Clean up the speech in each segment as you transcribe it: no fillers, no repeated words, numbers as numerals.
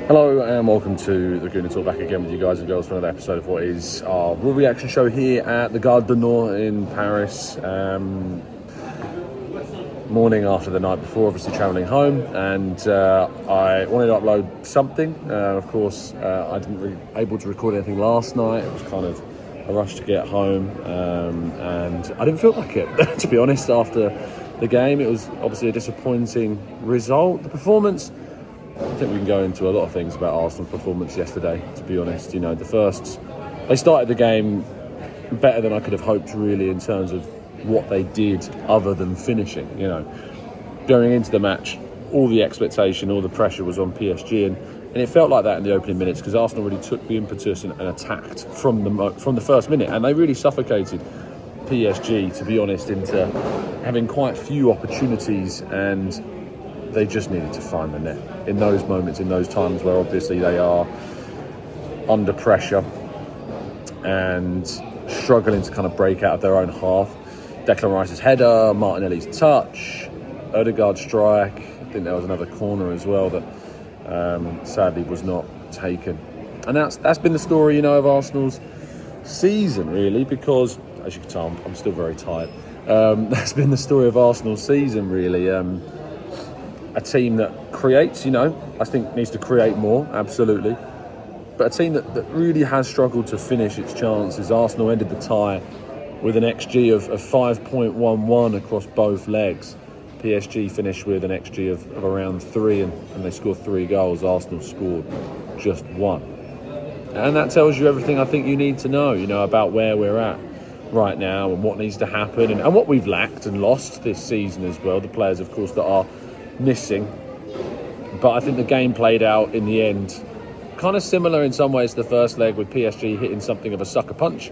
Hello and welcome to the Gooner Talk, back again with you guys and girls for another episode of what is our raw reaction show here at the Gare du Nord in Paris. Morning after the night before, obviously travelling home, and I wanted to upload something. Of course, I didn't really able to record anything last night. It was kind of a rush to get home, and I didn't feel like it, to be honest, after the game. It was obviously a disappointing result. The performance, I think we can go into a lot of things about Arsenal's performance yesterday, to be honest. You know, they started the game better than I could have hoped, really, in terms of what they did other than finishing. You know, going into the match, all the expectation, all the pressure was on PSG, and it felt like that in the opening minutes, because Arsenal really took the impetus and attacked from the first minute, and they really suffocated PSG, to be honest, into having quite few opportunities, and they just needed to find the net in those moments, in those times where obviously they are under pressure and struggling to kind of break out of their own half. Declan Rice's header, Martinelli's touch, Odegaard's strike. I think there was another corner as well that sadly was not taken. And that's been the story, you know, of Arsenal's season, really, because, as you can tell, I'm still very tired. That's been the story of Arsenal's season, really. A team that creates, you know, I think needs to create more, absolutely. But a team that really has struggled to finish its chances. Arsenal ended the tie with an XG of 5.11 across both legs. PSG finished with an XG of around 3, and they scored 3 goals. Arsenal scored just 1. And that tells you everything I think you need to know, you know, about where we're at right now and what needs to happen and what we've lacked and lost this season as well. The players, of course, that are missing. But I think the game played out in the end kind of similar in some ways to the first leg, with PSG hitting something of a sucker punch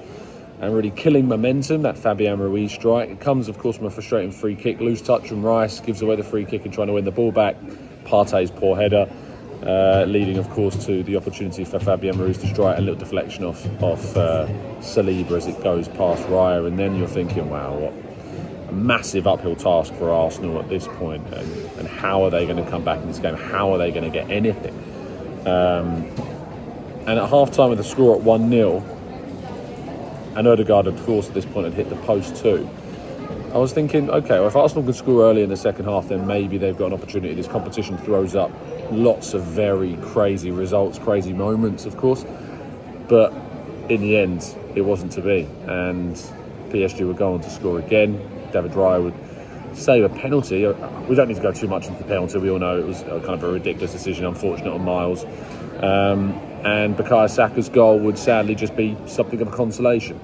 and really killing momentum. That Fabian Ruiz strike, it comes of course from a frustrating free kick, loose touch from Rice, gives away the free kick and trying to win the ball back. Partey's poor header leading of course to the opportunity for Fabian Ruiz to strike, a little deflection off Saliba as it goes past Raya. And then you're thinking, wow, what massive uphill task for Arsenal at this point, and how are they going to come back in this game? How are they going to get anything? And at half-time with the score at 1-0, and Odegaard, of course, at this point had hit the post too, I was thinking, okay, well, if Arsenal can score early in the second half, then maybe they've got an opportunity. This competition throws up lots of very crazy results, crazy moments, of course, but in the end, it wasn't to be, and PSG would go on to score again. David Raya would save a penalty. We don't need to go too much into the penalty. We all know it was kind of a ridiculous decision, unfortunate on Miles. And Bukayo Saka's goal would sadly just be something of a consolation.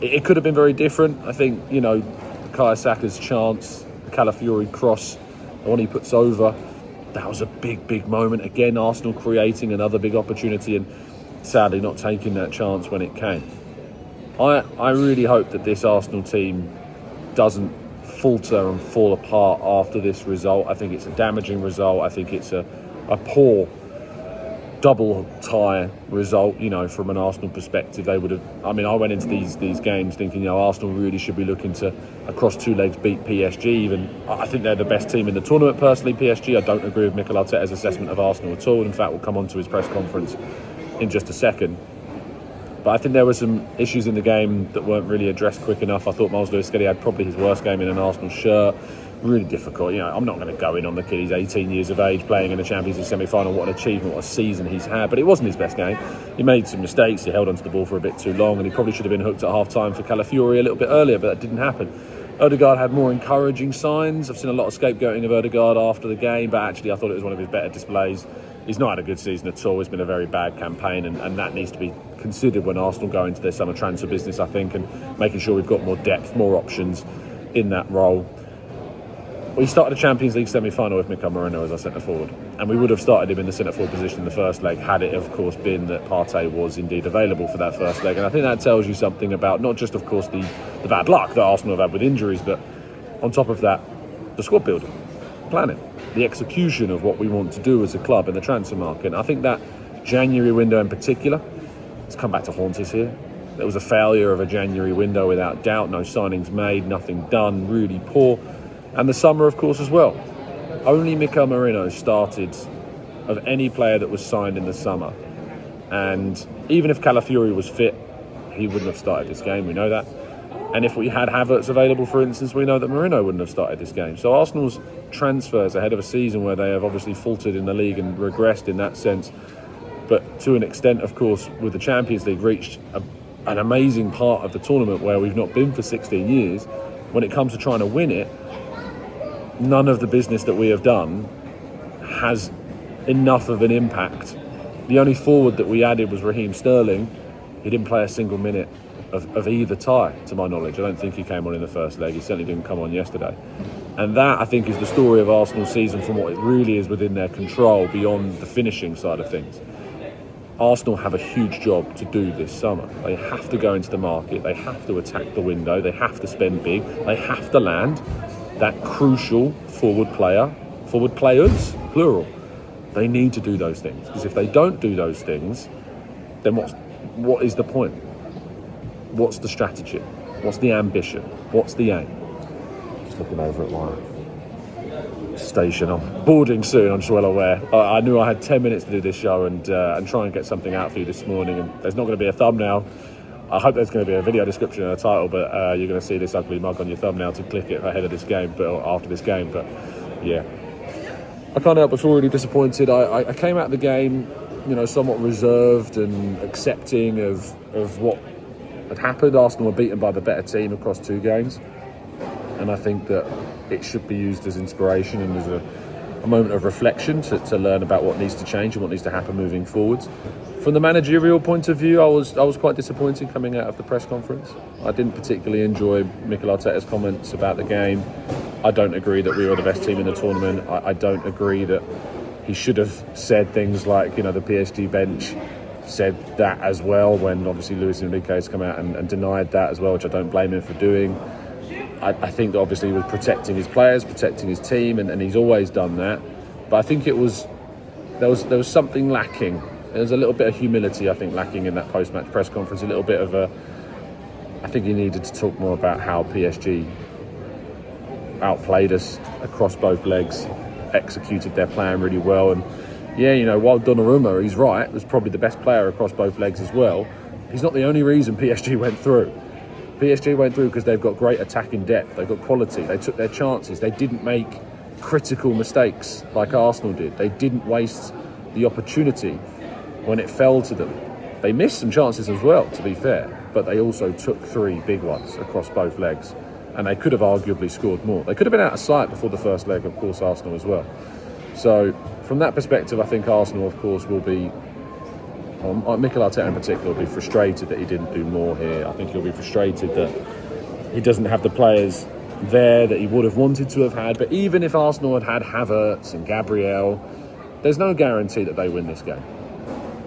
It could have been very different. I think, you know, Bukayo Saka's chance, the Calafiori cross, the one he puts over, that was a big moment. Again, Arsenal creating another big opportunity and sadly not taking that chance when it came. I really hope that this Arsenal team doesn't falter and fall apart after this result. I think it's a damaging result. I think it's a poor double tie result, you know, from an Arsenal perspective. They would have, I mean, I went into these games thinking, you know, Arsenal really should be looking to, across 2 legs, beat PSG. Even I think they're the best team in the tournament, personally, PSG. I don't agree with Mikel Arteta's assessment of Arsenal at all. In fact, we'll come on to his press conference in just a second. But I think there were some issues in the game that weren't really addressed quick enough. I thought Miles Lewis-Skelly had probably his worst game in an Arsenal shirt. Really difficult. You know, I'm not going to go in on the kid. He's 18 years of age, playing in the Champions League semi-final. What an achievement, what a season he's had. But it wasn't his best game. He made some mistakes. He held onto the ball for a bit too long, and he probably should have been hooked at half-time for Calafiori a little bit earlier, but that didn't happen. Odegaard had more encouraging signs. I've seen a lot of scapegoating of Odegaard after the game, but actually I thought it was one of his better displays. He's not had a good season at all. It's been a very bad campaign, and that needs to be considered when Arsenal go into their summer transfer business, I think, and making sure we've got more depth, more options in that role. We started a Champions League semi-final with Mikel Merino as our centre-forward, and we would have started him in the centre-forward position in the first leg had it, of course, been that Partey was indeed available for that first leg. And I think that tells you something about not just, of course, the bad luck that Arsenal have had with injuries, but on top of that, the squad building, planning, the execution of what we want to do as a club in the transfer market. And I think that January window in particular has come back to haunt us here. There was a failure of a January window without doubt. No signings made, nothing done, really poor. And the summer, of course, as well. Only Mikel Merino started of any player that was signed in the summer. And even if Calafiori was fit, he wouldn't have started this game, we know that. And if we had Havertz available, for instance, we know that Merino wouldn't have started this game. So Arsenal's transfers ahead of a season where they have obviously faltered in the league and regressed in that sense, but to an extent, of course, with the Champions League, reached an amazing part of the tournament where we've not been for 16 years. When it comes to trying to win it, none of the business that we have done has enough of an impact. The only forward that we added was Raheem Sterling. He didn't play a single minute of either tie, to my knowledge. I don't think he came on in the first leg. He certainly didn't come on yesterday. And that, I think, is the story of Arsenal's season from what it really is within their control beyond the finishing side of things. Arsenal have a huge job to do this summer. They have to go into the market. They have to attack the window. They have to spend big. They have to land that crucial forward players, plural. They need to do those things. Because if they don't do those things, then what is the point? What's the strategy? What's the ambition? What's the aim? Just looking over at my station. I'm boarding soon, I'm just well aware. I knew I had 10 minutes to do this show and try and get something out for you this morning. And there's not going to be a thumbnail. I hope there's going to be a video description and a title, but you're going to see this ugly mug on your thumbnail to click it ahead of this game, but after this game. But yeah, I can't help but feel really disappointed. I came out of the game, somewhat reserved and accepting of what had happened. Arsenal were beaten by the better team across 2 games, and I think that it should be used as inspiration and as a moment of reflection to learn about what needs to change and what needs to happen moving forwards. From the managerial point of view, I was quite disappointed coming out of the press conference. I didn't particularly enjoy Mikel Arteta's comments about the game. I don't agree that we were the best team in the tournament. I don't agree that he should have said things like, the PSG bench said that as well, when obviously Luis Enrique has come out and denied that as well, which I don't blame him for doing. I think that obviously he was protecting his players, protecting his team, and he's always done that. But I think there was something lacking. There was a little bit of humility, I think, lacking in that post-match press conference. A little bit of I think he needed to talk more about how PSG outplayed us across both legs, executed their plan really well, and while Donnarumma, he's right, was probably the best player across both legs as well, he's not the only reason PSG went through. PSG went through because they've got great attacking depth, they've got quality, they took their chances, they didn't make critical mistakes like Arsenal did, they didn't waste the opportunity when it fell to them. They missed some chances as well, to be fair, but they also took 3 big ones across both legs, and they could have arguably scored more. They could have been out of sight before the first leg, of course, Arsenal as well. So from that perspective, I think Arsenal, of course, will be, Mikel Arteta in particular, will be frustrated that he didn't do more here. I think he'll be frustrated that he doesn't have the players there that he would have wanted to have had. But even if Arsenal had Havertz and Gabriel, there's no guarantee that they win this game.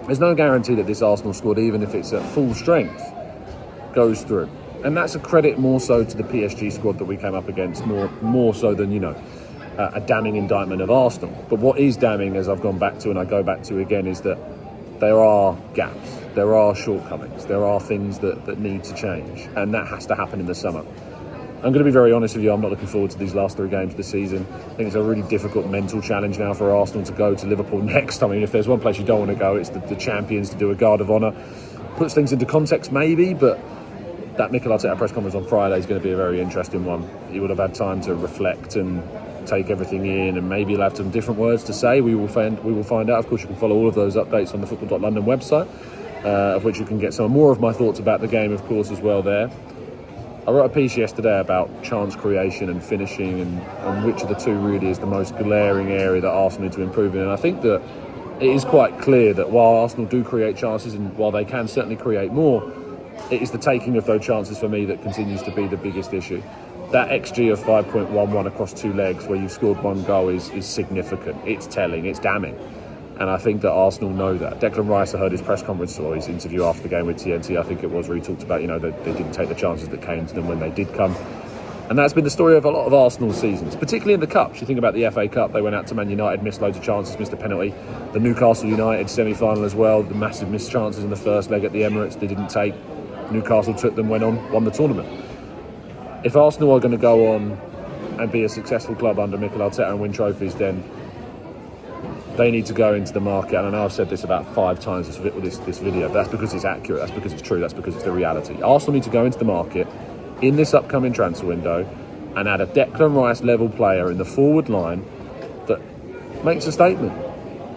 There's no guarantee that this Arsenal squad, even if it's at full strength, goes through. And that's a credit more so to the PSG squad that we came up against, more so than, a damning indictment of Arsenal. But what is damning, as I've gone back to and I go back to again, is that there are gaps, there are shortcomings, there are things that need to change, and that has to happen in the summer. I'm going to be very honest with you, I'm not looking forward to these last 3 games of the season. I think it's a really difficult mental challenge now for Arsenal to go to Liverpool next. I mean, if there's one place you don't want to go, it's the Champions, to do a guard of honour. Puts things into context maybe, but that Mikel Arteta press conference on Friday is going to be a very interesting one. He would have had time to reflect and take everything in, and maybe he'll have some different words to say. We will find out. Of course, you can follow all of those updates on the football.london website, of which you can get some more of my thoughts about the game, of course, as well there. I wrote a piece yesterday about chance creation and finishing, and which of the two really is the most glaring area that Arsenal need to improve in. And I think that it is quite clear that while Arsenal do create chances, and while they can certainly create more, it is the taking of those chances for me that continues to be the biggest issue. That XG of 5.11 across 2 legs where you've scored 1 goal is significant. It's telling, it's damning. And I think that Arsenal know that. Declan Rice, I heard his press conference or his interview after the game with TNT, I think it was, where he talked about, that they didn't take the chances that came to them when they did come. And that's been the story of a lot of Arsenal seasons, particularly in the Cups. You think about the FA Cup, they went out to Man United, missed loads of chances, missed a penalty. The Newcastle United semi-final as well, the massive missed chances in the first leg at the Emirates, they didn't take. Newcastle took them, went on, won the tournament. If Arsenal are going to go on and be a successful club under Mikel Arteta and win trophies, then they need to go into the market, and I know I've said this about 5 times this video, but that's because it's accurate, that's because it's true, that's because it's the reality. Arsenal need to go into the market in this upcoming transfer window and add a Declan Rice level player in the forward line that makes a statement,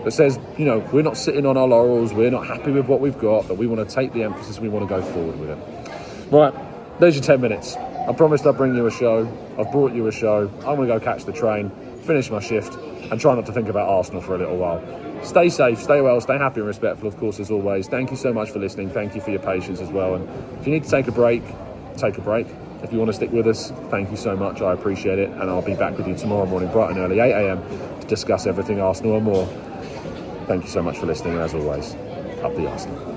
that says, you know, we're not sitting on our laurels, we're not happy with what we've got, but we want to take the emphasis, we want to go forward with it. Right, there's your 10 minutes. I promised I'd bring you a show. I've brought you a show. I'm going to go catch the train, finish my shift, and try not to think about Arsenal for a little while. Stay safe, stay well, stay happy and respectful, of course, as always. Thank you so much for listening. Thank you for your patience as well. And if you need to take a break, take a break. If you want to stick with us, thank you so much. I appreciate it. And I'll be back with you tomorrow morning, bright and early, 8 a.m, to discuss everything Arsenal and more. Thank you so much for listening. And as always, up the Arsenal.